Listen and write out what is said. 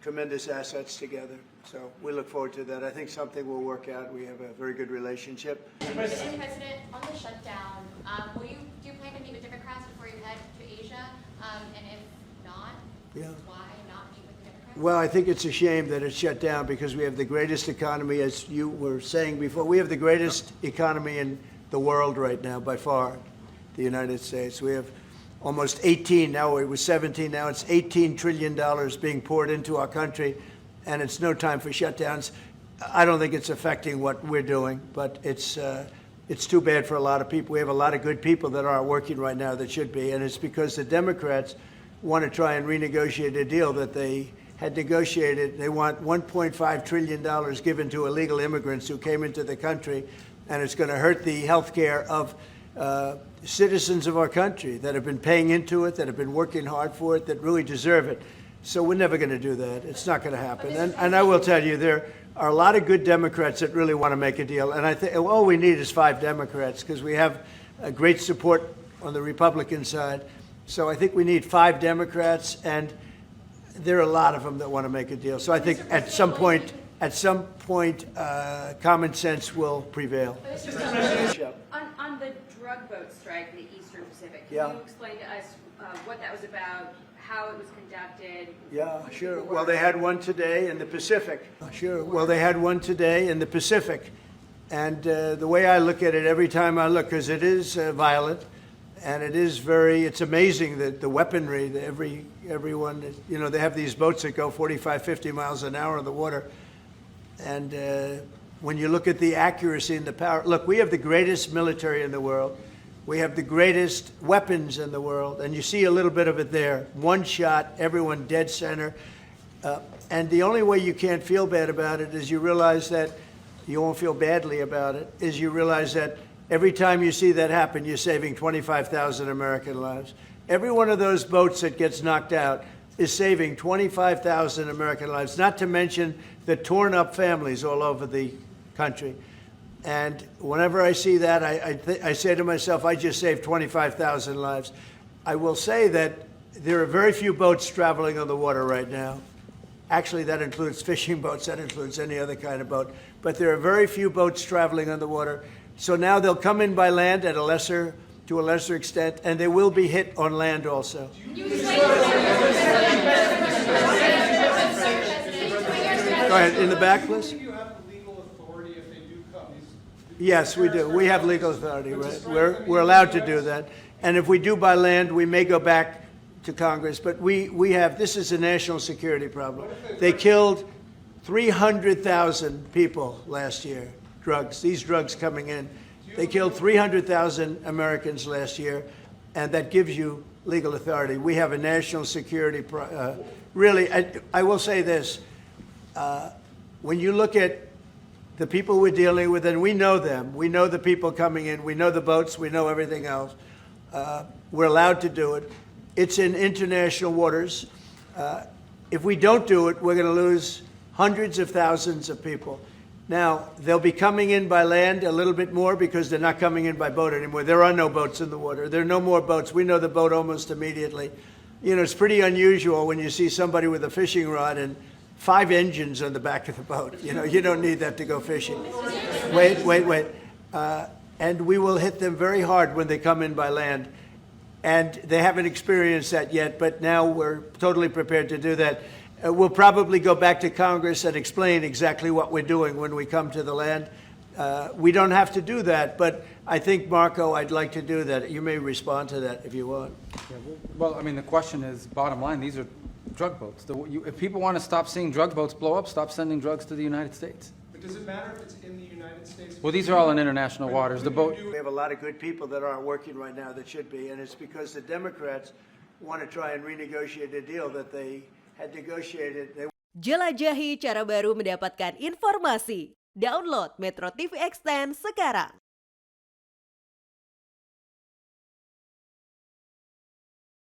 tremendous assets together. So we look forward to that. I think something will work out. We have a very good relationship. Mr. President, on the shutdown, do you plan to meet with Democrats before you head to Asia? And if not, why not meet with the Democrats? Well, I think it's a shame that it's shut down because we have the greatest economy, as you were saying before. We have the greatest economy in the world right now, by far, the United States. We have almost 18, now it was 17, now it's $18 trillion being poured into our country, and it's no time for shutdowns. I don't think it's affecting what we're doing, but it's too bad for a lot of people. We have a lot of good people that aren't working right now that should be, and it's because the Democrats want to try and renegotiate a deal that they had negotiated. They want $1.5 trillion given to illegal immigrants who came into the country, and it's going to hurt the health care of citizens of our country that have been paying into it, that have been working hard for it, that really deserve it. So we're never going to do that. It's not going to happen. And I will tell you, there are a lot of good Democrats that really want to make a deal. And I think all we need is 5 Democrats because we have a great support on the Republican side. So I think we need 5 Democrats, and there are a lot of them that want to make a deal. So I think at some point, common sense will prevail. On the drug boat strike in the Eastern Pacific, can you explain to us what that was about, how it was conducted? Yeah, sure. Well, they had one today in the Pacific. Sure. Well, they had one today in the Pacific. And the way I look at it every time I look, because it is violent, and it's amazing that the weaponry, that everyone, you know, they have these boats that go 45, 50 miles an hour in the water. And when you look at the accuracy and the power, look, we have the greatest military in the world. We have the greatest weapons in the world. And you see a little bit of it there. One shot, everyone dead center. And the only way you can't feel bad about it is you realize that you won't feel badly about it, is you realize that every time you see that happen, you're saving 25,000 American lives. Every one of those boats that gets knocked out is saving 25,000 American lives, not to mention the torn up families all over the country. And whenever I see that, I say to myself, I just saved 25,000 lives. I will say that there are very few boats traveling on the water right now. Actually, that includes fishing boats, that includes any other kind of boat. But there are very few boats traveling on the water. So now they'll come in by land to a lesser extent, and they will be hit on land also. Go ahead, in the back, please. Do you have legal authority if they do come? Yes, we do. We have legal authority, right? We're allowed to do that. And if we do by land, we may go back to Congress. But we have, this is a national security problem. They killed 300,000 people last year, these drugs coming in. They killed 300,000 Americans last year, and that gives you legal authority. We have a national security, really, I will say this. When you look at the people we're dealing with, and we know them, we know the people coming in, we know the boats, we know everything else. We're allowed to do it. It's in international waters. If we don't do it, we're going to lose hundreds of thousands of people. Now, they'll be coming in by land a little bit more because they're not coming in by boat anymore. There are no boats in the water. There are no more boats. We know the boat almost immediately. You know, it's pretty unusual when you see somebody with a fishing rod and 5 engines on the back of the boat. You know, you don't need that to go fishing. Wait. And we will hit them very hard when they come in by land. And they haven't experienced that yet, but now we're totally prepared to do that. We'll probably go back to Congress and explain exactly what we're doing when we come to the land. We don't have to do that, but I think, Marco, I'd like to do that. You may respond to that if you want. Yeah, well, I mean, the question is, bottom line, these are drug boats. If people want to stop seeing drug boats blow up, stop sending drugs to the United States. But does it matter if it's in the United States? Well, these are all in international waters. The boat. We have a lot of good people that aren't working right now that should be, and it's because the Democrats want to try and renegotiate a deal that they had negotiated. Jelajahi cara baru mendapatkan informasi. Download MetroTV Extend sekarang.